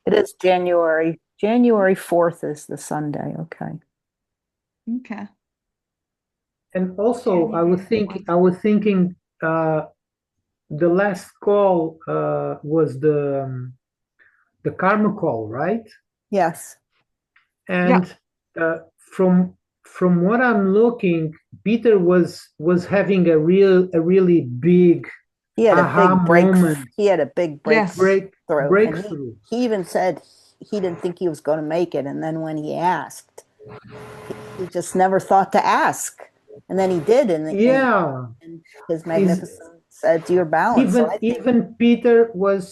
It is January. January 4th is the Sunday. Okay. Okay. And also, January 4th. I was thinking, the last call was the karma call, right? Yes. Yeah. And uh, from from what I'm looking, Peter was having a really big He had a aha big break. moment, He had a big Yes. breakthrough, and breakthrough. he even said he didn't think he was going to make it. And then when he asked, he just never thought to ask, and then he did, Yeah, and his is magnificent said, "You're balanced." So even I think, even Peter was,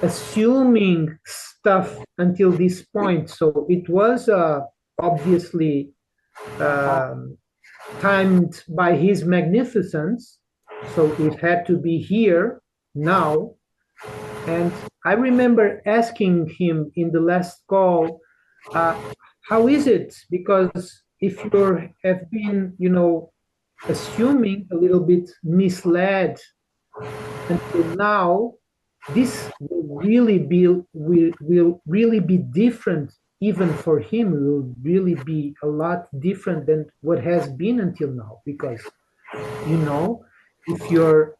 assuming stuff until this point. So it was obviously uh-huh. um, timed by his magnificence. So it had to be here now. And I remember asking him in the last call, uh, how is it? Because if you have been, assuming a little bit misled until now, this will really be different. Even for him, it will really be a lot different than what has been until now. Because you know, if you're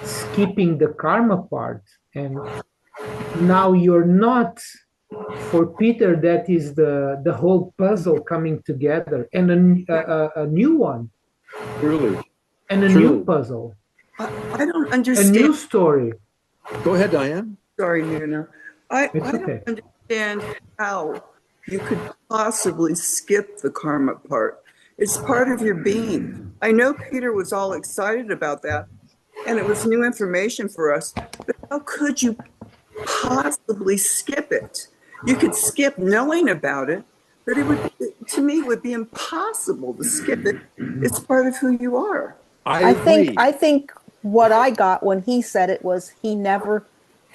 skipping the karma part, and now you're not, for Peter, that is the whole puzzle coming together, and a new one, Truly, and a new truly. puzzle, I don't a understand. new story. Go ahead, Diane. Sorry, Nina. I It's don't okay. understand how you could possibly skip the karma part. It's part of your being. I know Peter was all excited about that, and it was new information for us, but how could you possibly skip it? You could skip knowing about it, but to me, it would be impossible to skip it. It's part of who you are. I agree. I think what I got when he said it was he never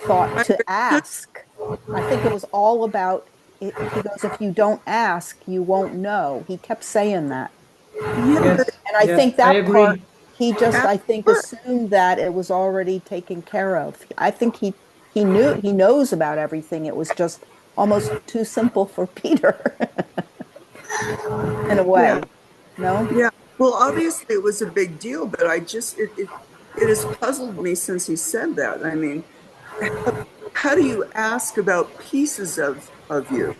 thought I to understood. ask. I think it was all about it. He goes, if you don't ask, you won't know. He kept saying that. Yeah, but Yes, And I yeah, think I that part, agree. he just, ask I think, what? assumed that it was already taken care of. I think he knew, he knows about everything. It was just almost too simple for Peter in a Yeah. way. No? Yeah. Well, obviously it was a big deal, but it has puzzled me since he said that. I mean, how do you ask about pieces of you?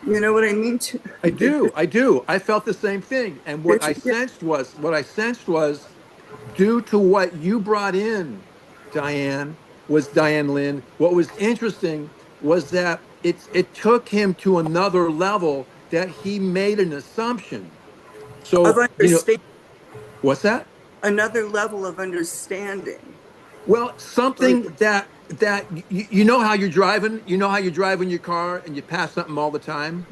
You know what I mean? I do. I do. I felt the same thing. And Did you? Yeah. what I sensed was due to what you brought in, Diane Lynn, what was interesting was that it took him to another level that he made an assumption. Of So, understand what's that? another level of understanding. Well, Or something that you know how you're driving, your car and you pass something all the time,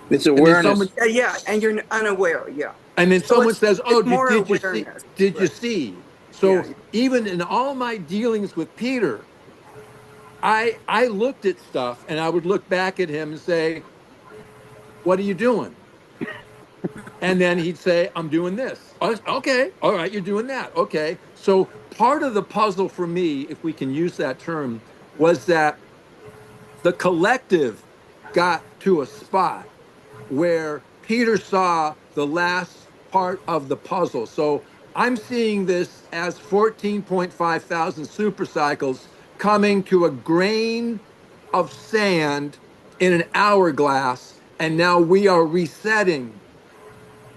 It's and then awareness. someone yeah, yeah, and you're unaware. Yeah. and then So someone says, it's "Oh, more did you see? awareness. Did you Right. see?" Yeah. So even in all my dealings with Peter, I looked at stuff and I would look back at him and say, "What are you doing?" And then he'd say, "I'm doing this." Oh, okay, all right, you're doing that. Okay. So part of the puzzle for me, if we can use that term, was that the collective got to a spot where Peter saw the last part of the puzzle. So I'm seeing this as 14.5 thousand supercycles coming to a grain of sand in an hourglass. And now we are resetting,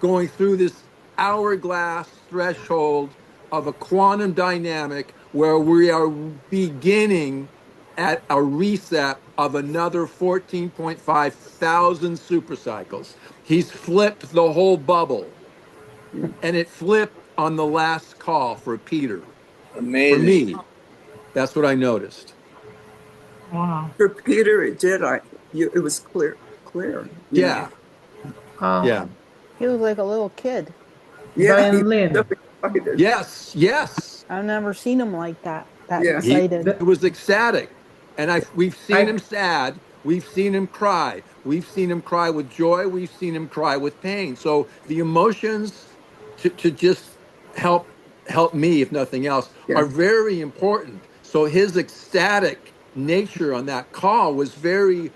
going through this hourglass threshold of a quantum dynamic where we are beginning at a reset of another 14.5 thousand supercycles. He's flipped the whole bubble, and it flipped on the last call for Peter. For Amazing. me, that's what I noticed. Wow. For Peter, it did. It was clear. You know. Yeah, Uh, yeah, He was like a little kid. Yeah. He Diane was Lynn, so excited. yes, yes. I've never seen him like that, that Yeah. He excited. the, was ecstatic, and we've seen I him sad. We've seen him cry. We've seen him cry with joy. We've seen him cry with pain. So the emotions to just help me, if nothing else, Yeah. are very important. So his ecstatic nature on that call was very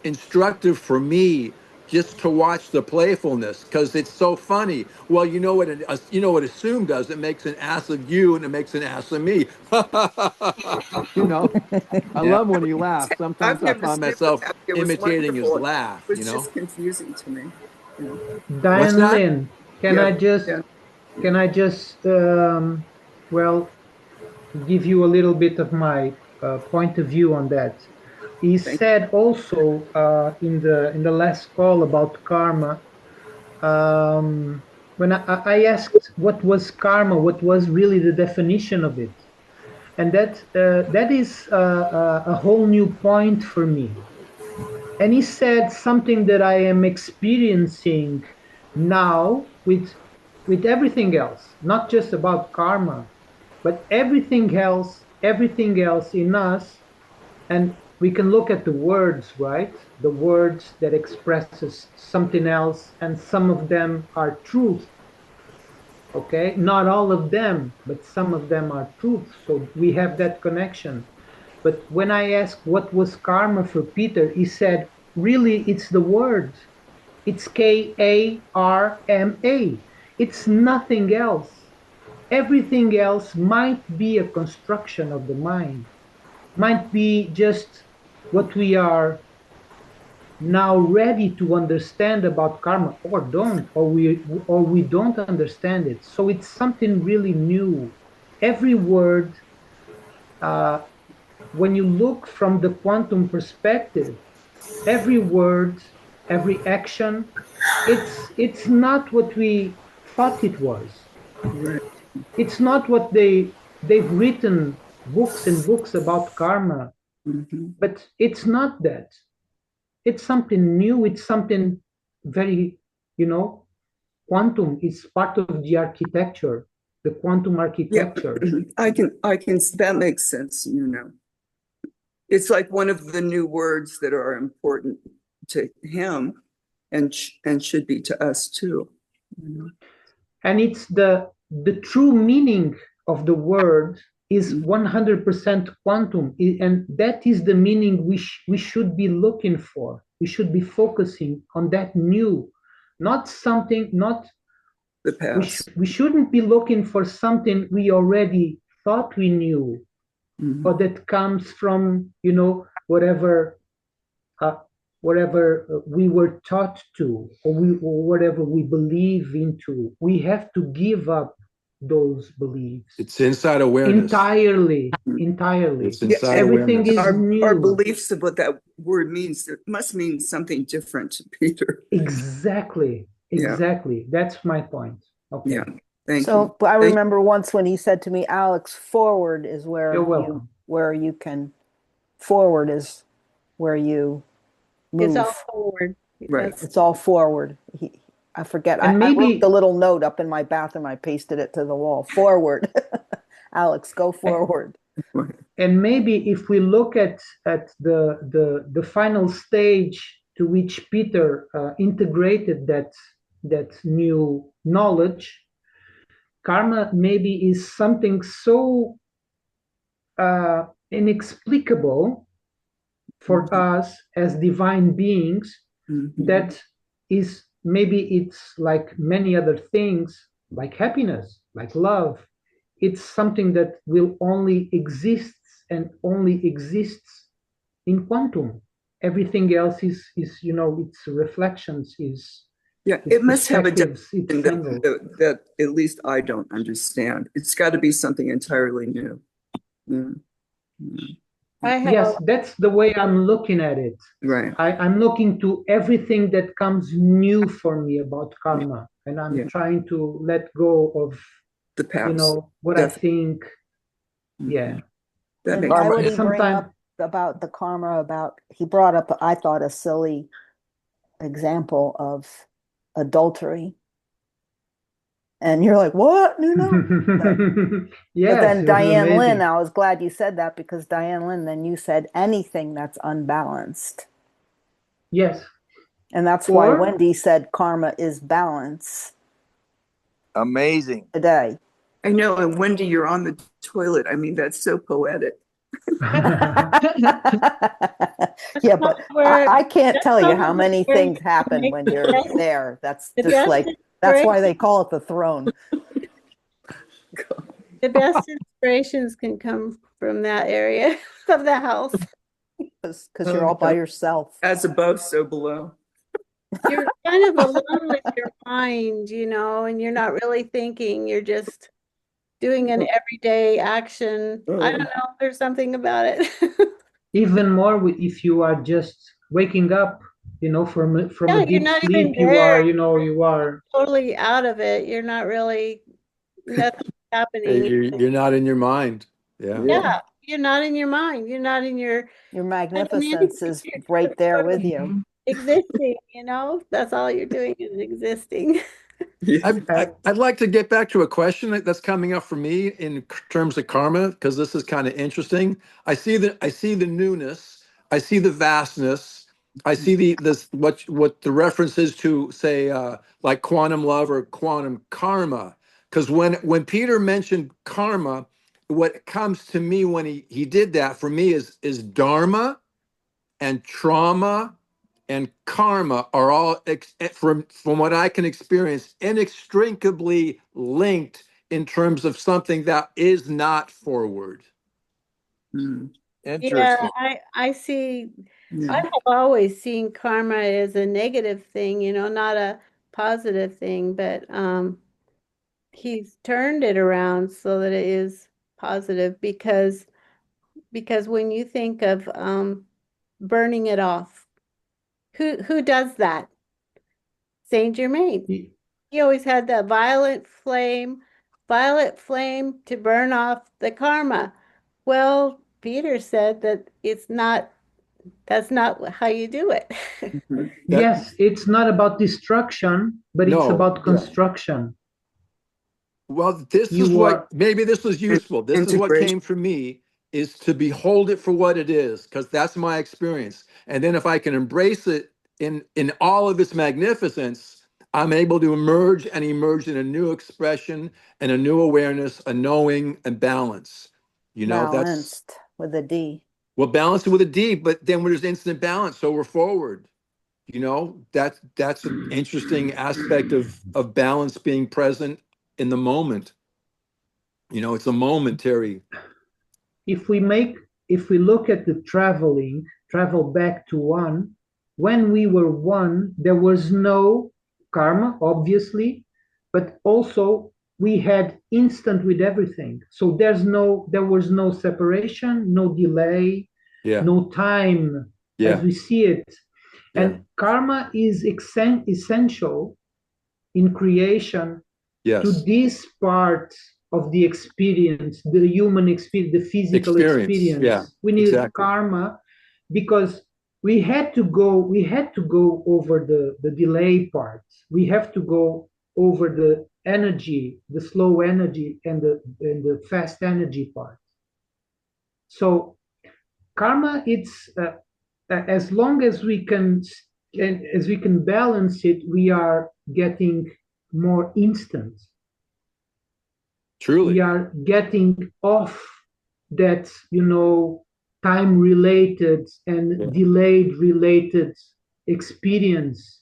instructive for me, just to watch the playfulness, because it's so funny. Well, you know what assume does? It makes an ass of you and it makes an ass of me. you know, I Yeah. love when he laughs. I've Sometimes I never find seen it. myself It was imitating his wonderful. It laugh. was just confusing to me. Yeah. What's Diane that? Lynn, Yeah. Yeah. can I just well, give you a little bit of my point of view on that. He Thank said also in the last call about karma. When I asked what was karma, what was really the definition of it, and that is a whole new point for me. And he said something that I am experiencing now with everything else, not just about karma, but everything else in us. And we can look at the words, right? The words that expresses something else, and some of them are truth. Okay, not all of them, but some of them are truth. So we have that connection. But when I asked what was karma for Peter, he said, really, it's the word. It's Karma. It's nothing else. Everything else might be a construction of the mind, might be just what we are now ready to understand about karma, or don't, or we don't understand it. So it's something really new. Every word, uh, when you look from the quantum perspective, every word, every action, it's not what we thought it was. you. Right. It's not what they've written books and books about karma, Hmm. but it's not that. It's something new. It's something very, you know, quantum is part of the architecture, the quantum Yeah. architecture. I can, that makes sense, you know. It's like one of the new words that are important to him and should be to us too. You know? And it's the true meaning of the word is Mhm. 100% quantum, and that is the meaning we should be looking for. We should be focusing on that new, not something, not The past. we shouldn't be looking for something we already thought we knew, or Mhm. that comes from, uh, whatever we were taught to, or whatever we believe into. We have to give up those beliefs It's inside awareness. entirely. It's Yeah, inside and Everything awareness. is our new. beliefs of what that word means, it must mean something different to Peter. Exactly, Yeah, exactly. That's my point. yeah. Okay, Thank you. So I Thank remember once when he said to me, Alex, forward is you're where you can forward is where you It's all move. forward. Right. It's all forward. I forget. and I wrote the maybe little note up in my bathroom. I pasted it to the wall. Forward. Alex, go forward. Right. and maybe if we look at the final stage to which Peter integrated that new knowledge, karma maybe is something so inexplicable for us as divine beings, Mhm. that is, maybe it's like many other things, like happiness, like love. It's something that will only exist, and only exists in quantum. Everything else is its reflections, is Yeah, its it must have a perspectives, definition its angles. that at least I don't understand. It's got to be something entirely new. Yeah. Yeah. I have Yes, that's the way I'm looking at it. Right. I'm looking to everything that comes new for me about Yeah. karma, and I'm Yeah. trying to let go of, The past. what I Definitely. think. Yeah. That And makes why Karma. would he bring Sometimes, up about the karma about he brought up, I thought, a silly example of adultery. And you're like, what? No. But yes, then it was Diane Lynn, amazing. I was glad you said that because Diane Lynn, then you said anything that's unbalanced. Yes. And that's why Or Wendy said karma is balance Amazing. today. I know. And Wendy, you're on the toilet. I mean, that's so poetic. Yeah, but Where I can't that's tell you how probably many where you things happen make when the you're best, there. That's the just best like, that's why inspiration. they call it the throne, The best inspirations can come from that area of the house. because you're all by yourself. As above, so below. You're kind of alone with your mind, and you're not really thinking. You're just doing an everyday action. I don't know. There's something about it. Even more if you are just waking up, from Yeah, a you're deep not sleep, even there. you are. Totally out of it. You're not really, nothing happening. You're not in your mind. Yeah. Yeah, you're not in your mind. You're not in your Your mental management. magnificence is You're right just there sort of with you. existing, That's all you're doing is existing. I'd like to get back to a question that's coming up for me in terms of karma, because this is kind of interesting. I see the newness, I see the vastness, I see what the reference is to, say, like quantum love or quantum karma. Because when Peter mentioned karma, what comes to me when he did that for me is dharma and trauma and karma are all from what I can experience inextricably linked in terms of something that is not forward. Mm. Yeah, Interesting. I see. I Yeah. have always seen karma as a negative thing, not a positive thing, but he's turned it around so that it is positive because when you think of burning it off, who does that? Saint Germain. He always had that violet flame to burn off the karma. Well, Peter said that that's not how you do it. Mhm. That Yes, it's not about destruction, but it's no. about construction. Well, this is You what are. maybe this was useful. This is what Integration. came for me is to behold it for what it is, because that's my experience. And then if I can embrace it in all of its magnificence, I'm able to emerge in a new expression and a new awareness, a knowing and balance. That's Balanced with a D. well, balance it with a D, but then there's instant balance, so we're forward. That's an interesting aspect of balance being present in the moment. It's a momentary. if we make if we look at the travel back to one, when we were one, there was no karma, obviously, but also we had instant with everything. So there was no separation, no delay, Yeah, no time as yeah, we see it. yeah, And karma is essential in creation to yes. this part of the experience, the human experience, the physical Experience. Yeah, experience. We needed exactly. karma because we had to go over the delay parts. We have to go over the energy, the slow energy and the fast energy part. So karma, it's as long as we can and as we can balance it, we are getting more instant. We Truly. are getting off that time related and Yeah, delayed related experience.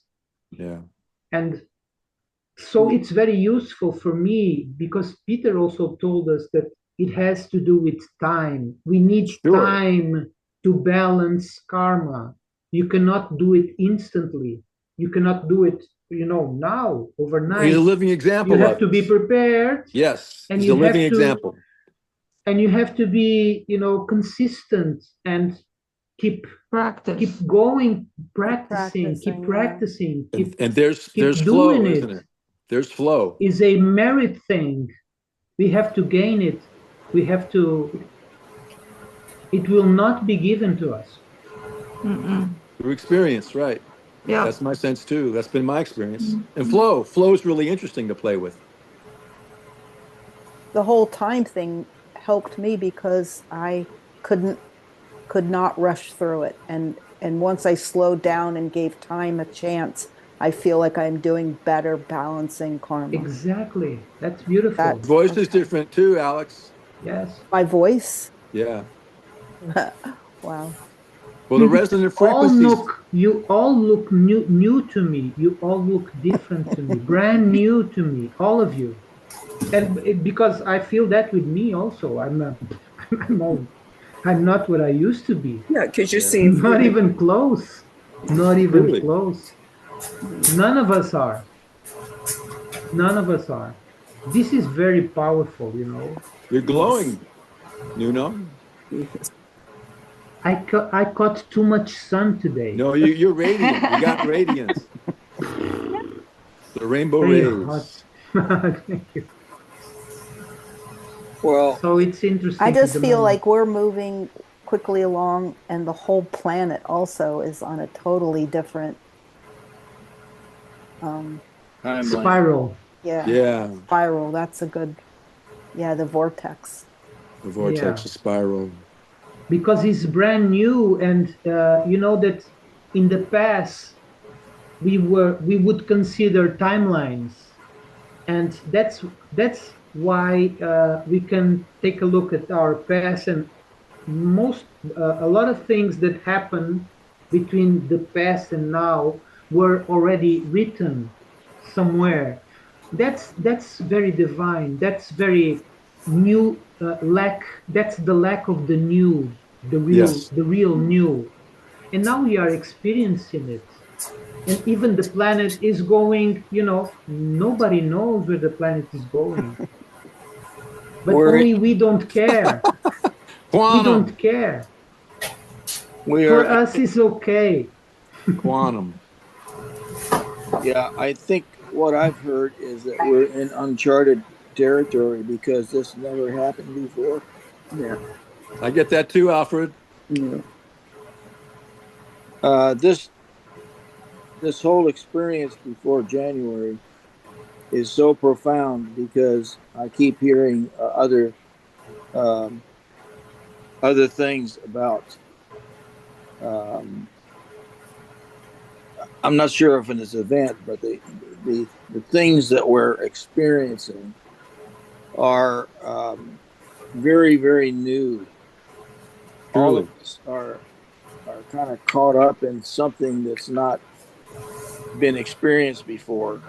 yeah. And so it's very useful for me because Peter also told us that it has to do with time. We need Sure. time to balance karma. You cannot do it instantly. You cannot do it, now, He's a overnight. living You example have of to be this. prepared, Yes, and he's a you living have to example. and you have to be, consistent and keep Practice. keep going, Keep keep practicing, yeah. practicing, And there's keep flow, doing isn't it. it? There's flow. Is a merit thing. We have to gain it. We have to. It will not be given to us. Mm-mm. Through experience, right? Yeah. That's my sense too. That's been my experience. And flow is really interesting to play with. The whole time thing helped me because I couldn't could not rush through it. And once I slowed down and gave time a chance, I feel like I'm doing better balancing karma. Exactly. That's beautiful. That Voice is okay. different too, Alex. Yes. My voice, Yeah. Wow. Well, the resonant frequencies. You all look new to me. You all look different to me, brand new to me, all of you. And because I feel that with me also. I'm, I'm not what I used to be. Yeah, because you're Yeah. seeing Not through the. even close. Not even Really, close. None of us are. None of us are. This is very powerful, you know. you're Yes. glowing. You know. Yes. I caught too much sun today. No, you're radiant. You got radiance. The rainbow Very hot. rays. Thank you. Well, So it's I interesting at just the feel moment. like we're moving quickly along, and the whole planet also is on a totally different, um, timeline. Spiral. yeah, Yeah, spiral. That's a good, yeah, the vortex. the Yeah. vortex, the spiral. Because it's brand new, and you know that in the past we would consider timelines, and that's why we can take a look at our past, and most a lot of things that happen between the past and now were already written somewhere. That's very divine. That's very new, lack. That's the lack of the new, Yes. the real new, and now we are experiencing it. And even the planet is going, you know, nobody knows where the planet is going, but We're only we don't care. We Quantum. don't care. we For are us it's okay. Quantum. yeah. I think what I've heard is that we're in uncharted territory because this never happened before. Yeah. I get that too, Alfred. Yeah. This whole experience before January is so profound because I keep hearing um, other things about. Um, I'm not sure if it's an event, but the things that we're experiencing are very new. All of Truly. us are kind of caught up in something that's not been experienced before,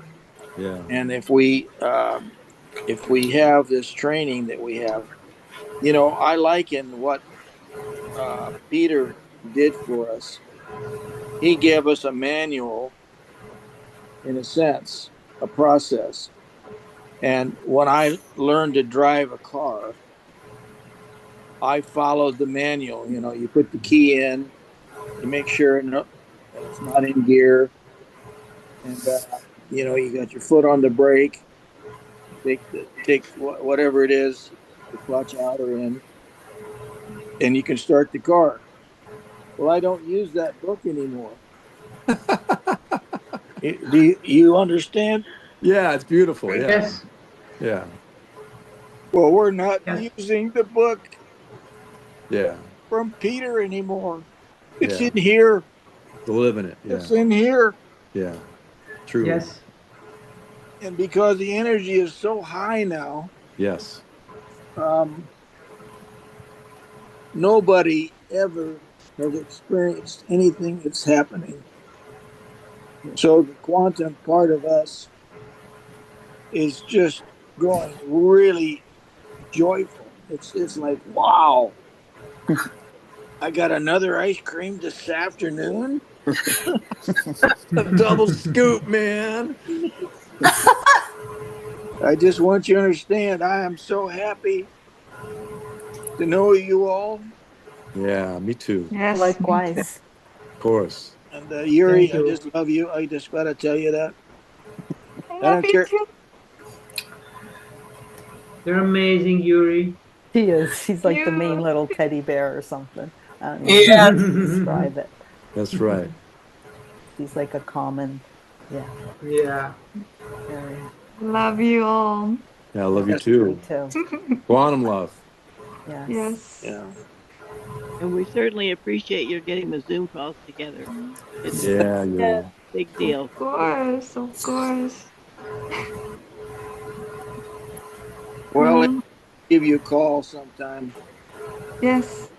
Yeah. and if we have this training that we have, you know, I liken what Peter did for us. He gave us a manual, in a sense, a process. And when I learned to drive a car, I followed the manual. You know, you put the key in, you make sure that it's not in gear, and you know you got your foot on the brake. Take whatever it is, the clutch out or in, and you can start the car. Well, I don't use that book anymore. Do you understand? Yeah, it's beautiful. Yeah. Yes. Yeah. Well, we're not Yes. using the book Yeah. from Peter anymore. It's Yeah. in here. To live in it. It's Yeah. in here. Yeah. Truly. Yes. And because the energy is so high now, Yes. um, nobody ever has experienced anything that's happening. So the quantum part of us is just going really joyful. It's like, wow, I got another ice cream this afternoon. A double scoop, man. I just want you to understand, I am so happy to know you all. Yeah, me too. Yes, me too. Likewise. Of course. And Thank Yuri, I you. just love you. I just got to tell you that. I I love don't you care. too. You're amazing, Yuri. She is. She's like the mean You. little teddy bear or something. I don't even know Yeah. how to describe it. That's right. She's like a common, yeah, Yeah. very. Love you all. Yeah, I love you Yes. Me too. too. Quantum love. Yes. Yes. Yeah. And we certainly appreciate your getting the Zoom calls together. It's a Yeah, Yes, Yuri. big of deal. course, of course. Well, I'll Well, give you a call sometime. yes.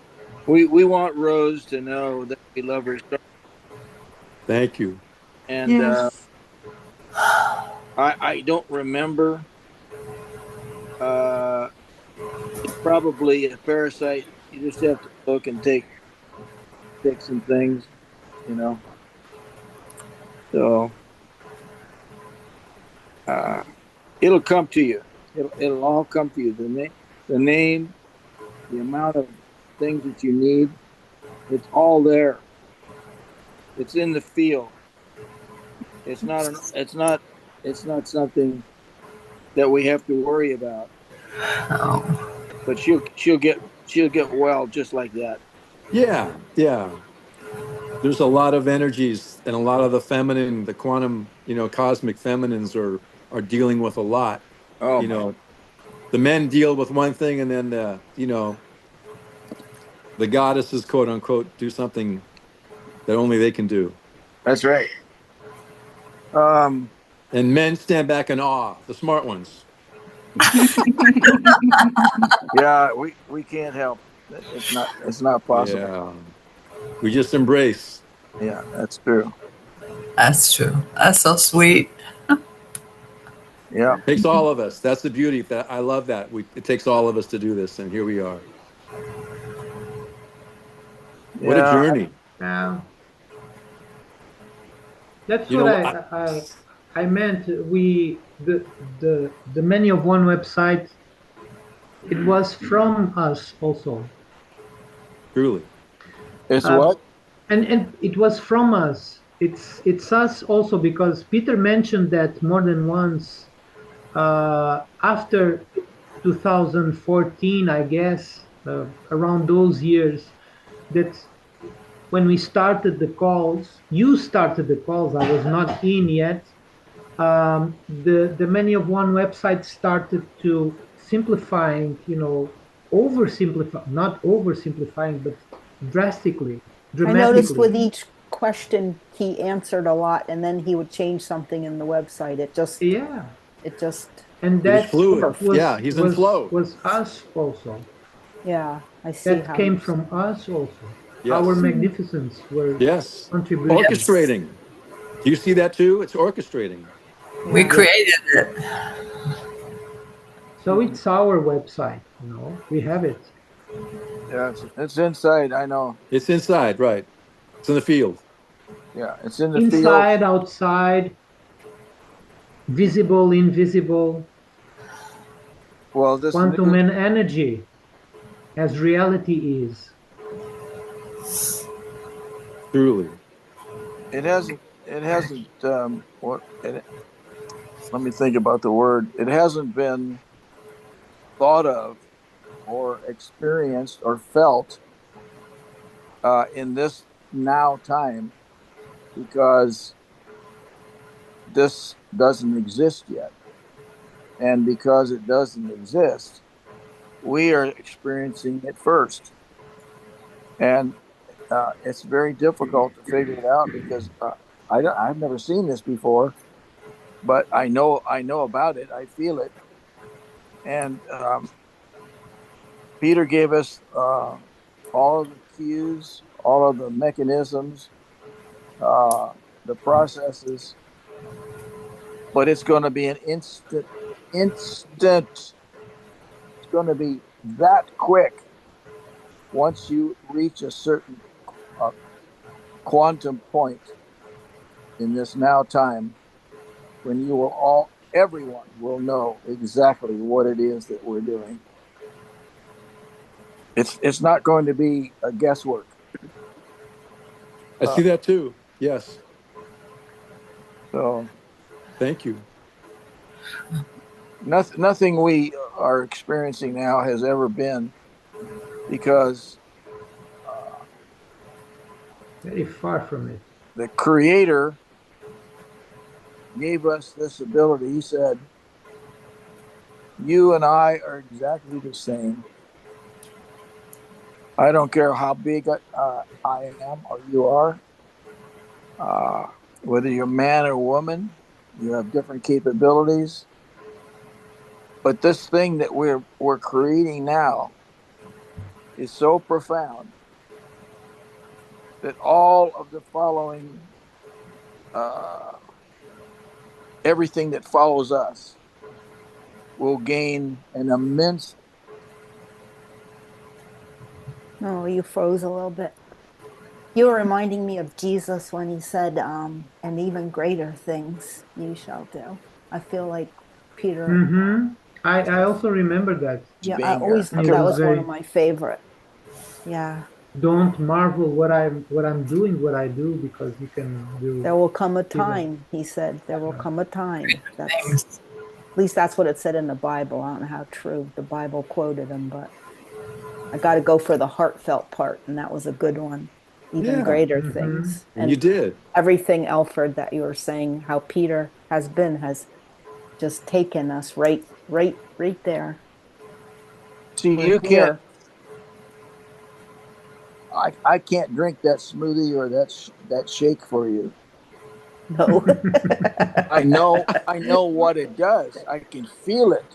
We want Rose to know that we love her so, Thank you. and Yes. I don't remember. Uh, it's probably a parasite. You just have to look and take some things, you know. So uh, it'll come to you. It'll all come to you. The name, the amount of things that you need. It's all there. It's in the field. It's not an. It's not. It's not something that we have to worry about. Oh. But she'll get well just like that. Yeah, yeah. There's a lot of energies and a lot of the feminine, the quantum, cosmic feminines are dealing with a lot. Oh You my. know, the men deal with one thing, and then the goddesses, quote unquote, do something that only they can do. That's right. Um. And men stand back in awe, the smart ones. Yeah. We can't help. It's not. It's not possible. Yeah. We just embrace. Yeah. That's true. That's true. That's so sweet. Yeah. Takes all of us. That's the beauty. That I love that. It takes all of us to do this, and here we are. What a Yeah. journey. Uh, that's You what know, I meant. The Many of One website. It was from us also. truly. It's Uh, what? and it was from us. It's us also because Peter mentioned that more than once after 2014, I guess, around those years, that when we started the calls, you started the calls. I was not in yet. The Many of One website started to simplifying, oversimplify, not oversimplifying, but drastically, I noticed dramatically. with each question he answered a lot and then he would change something in the website. Yeah, It just and It was that fluid. was Yeah, he's in was flow. was us also. yeah, I see That how came he's from us also. Our Yes. magnificence were Yes. contributing. Yes. Orchestrating. Do you see that too? It's orchestrating. We yeah. Yeah. created it. So it's our website, we have it. Yeah. It's inside. I know. It's inside, right? It's in the field. Yeah. It's in the field. Inside, outside, visible, invisible, Well, this quantum new. and energy as reality is. Truly. It hasn't. It hasn't. Let me think about the word. It hasn't been thought of or experienced or felt in this now time because this doesn't exist yet. And because it doesn't exist, we are experiencing it first. And it's very difficult to figure it out because I've never seen this before, but I know about it. I feel it. And Peter gave us all of the cues, all of the mechanisms, uh, the processes, but it's going to be an instant. It's going to be that quick once you reach a certain uh, quantum point in this now time when everyone will know exactly what it is that we're doing. It's not going to be a guesswork. I Uh, see that too. Yes. so Thank you. nothing we are experiencing now has ever been because uh, Very far from it. the Creator gave us this ability. He said, "You and I are exactly the same. I don't care how big I am or you are, uh, whether you're man or woman. You have different capabilities. But this thing that we're creating now is so profound. that all of the following, uh, everything that follows us, will gain an immense. Oh, you froze a little bit. You were reminding me of Jesus when he said, and even greater things you shall do. I feel like Peter, Mm-hmm. I also remember that. yeah, I Banger. always, And it that was was one of very, my favorite. Yeah. don't marvel what I'm doing, what I do, because you can do There will come a even. time, he said, there will come a time. That's, Things. at least that's what it said in the Bible. I don't know how true the Bible quoted him, but I got to go for the heartfelt part, and that was a good one. Even Yeah. greater Mm-hmm. things. And you And did. everything, Alfred, that you were saying, how Peter has just taken us right there. See, We're you can't. here. I can't drink that smoothie or that shake for you. No. I know what it does. I can feel it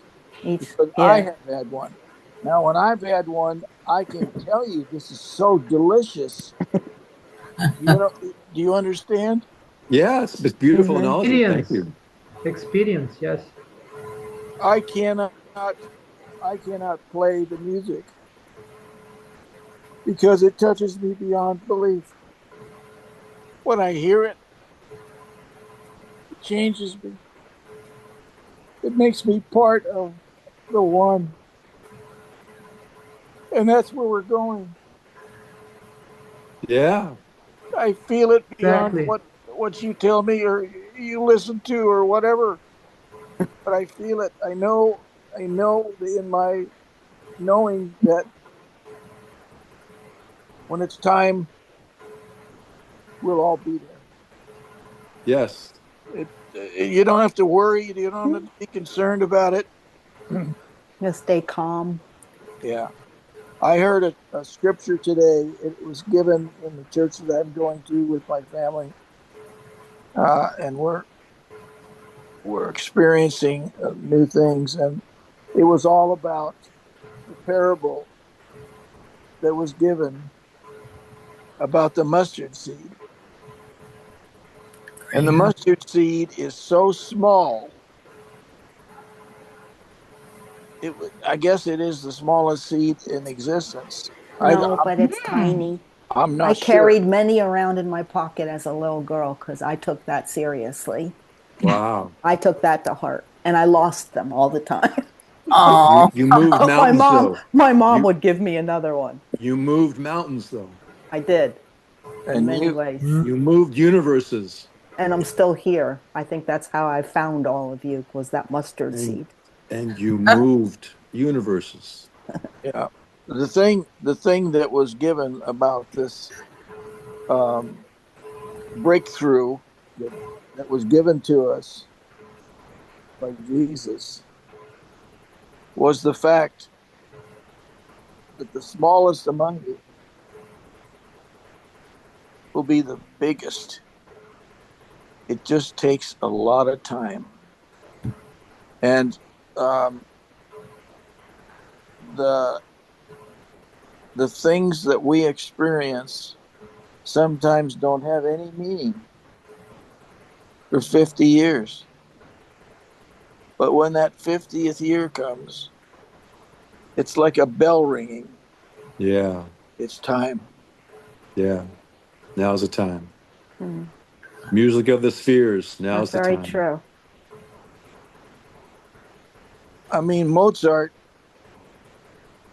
Each, because I yeah. have had one. Now, when I've had one, I can tell you this is so delicious. You know, do you understand? Yeah, it's beautiful Hmm. analogy. Thank Experience. you. Experience, yes. I cannot I cannot play the music because it touches me beyond belief. When I hear it, it changes me. It makes me part of the one, and that's where we're going. Yeah. I feel it beyond Exactly. what you tell me or you listen to or whatever, but I feel it. I know in my knowing that when it's time, we'll all be there. Yes. You don't have to worry. You don't have to be concerned about it. Just stay calm. Yeah. I heard a scripture today. It was given in the church that I'm going to with my family, and we're experiencing new things. And it was all about the parable that was given about the mustard seed. And the Greater. mustard seed is so small. I guess it is the smallest seed in existence. No, but it's Hmm. tiny. I'm I not sure. carried many around in my pocket as a little girl because I took that seriously. Wow. I took that to heart and I lost them all the time. Oh, You moved My mountains mom, though. my mom You would give me another one. you moved mountains though. I did in And many ways. You moved universes. And I'm still here. I think that's how I found all of you was that mustard And seed. and you moved universes. yeah, the thing that was given about this um, breakthrough that that was given to us by Jesus was the fact that the smallest among you will be the biggest. It just takes a lot of time, and um, the the things that we experience sometimes don't have any meaning for 50 years. But when that 50th year comes, it's like a bell ringing. Yeah. It's time. Yeah. Now's the time. Mm, Music of the spheres. that's Now's the very time. true. I mean, Mozart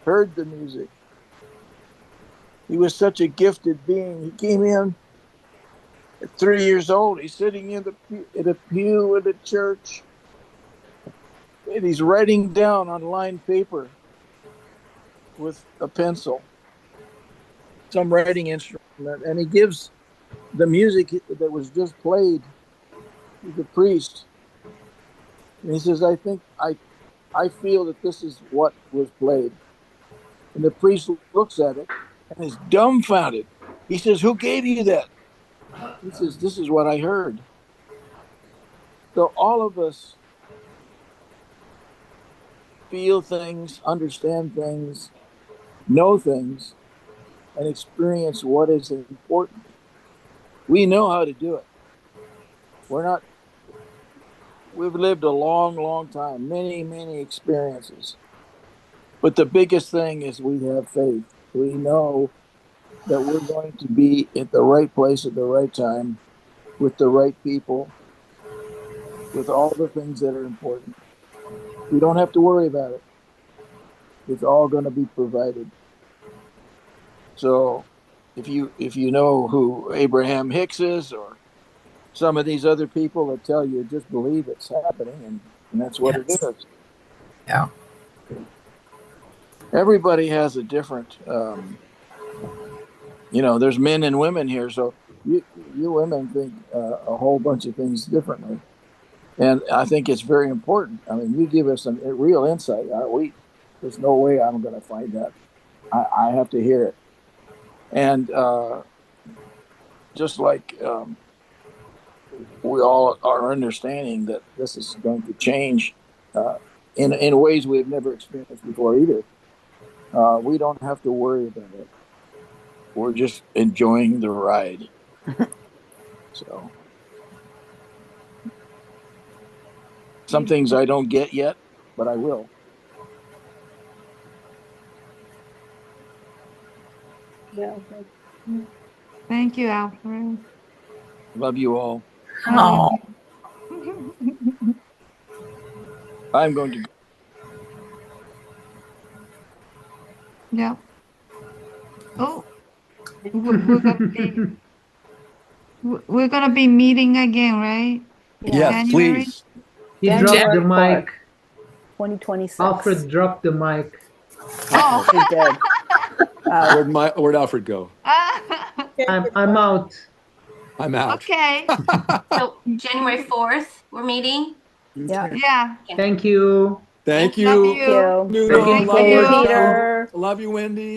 heard the music. He was such a gifted being. He came in at 3 years old. He's sitting in a pew in a church, and he's writing down on lined paper with a pencil some writing instrument, and he gives the music that was just played to the priest. And he says, I feel that this is what was played." And the priest looks at it and is dumbfounded. He says, "Who gave you that?" He says, "This is what I heard." So all of us feel things, understand things, know things and experience what is important. We know how to do it. We're not, we've lived a long, long time, many, many experiences. But the biggest thing is we have faith. We know that we're going to be at the right place at the right time with the right people, with all the things that are important. We don't have to worry about it. It's all going to be provided. So if you know who Abraham Hicks is, or some of these other people that tell you just believe it's happening, and that's what it Yes. is. Yeah. Everybody has a different there's men and women here, so you women think a whole bunch of things differently, and I think it's very important. I mean, you give us some real insight. There's no way I'm going to find that. I have to hear it. And just like we all are understanding that this is going to change in ways we've never experienced before either. We don't have to worry about it. We're just enjoying the ride. So some things I don't get yet, but I will. Yeah. Thank you, Alfred. Love you all. Love Oh, you. I'm going to go. Yeah. Oh, we're gonna be we're gonna be meeting again, right? Yeah. Yes, January. please. He dropped the January mic. 4th, 2026. Alfred dropped the mic. Oh. He did. Oh, Where'd Alfred go? I'm out. I'm out. Okay. So January 4th, we're meeting. yeah. Okay. Yeah. Okay. Thank Thank Love you. Thank you. you. Nuno, Looking Thank love Thank you, you, forward you. to Michelle. Peter. Love you, Wendy.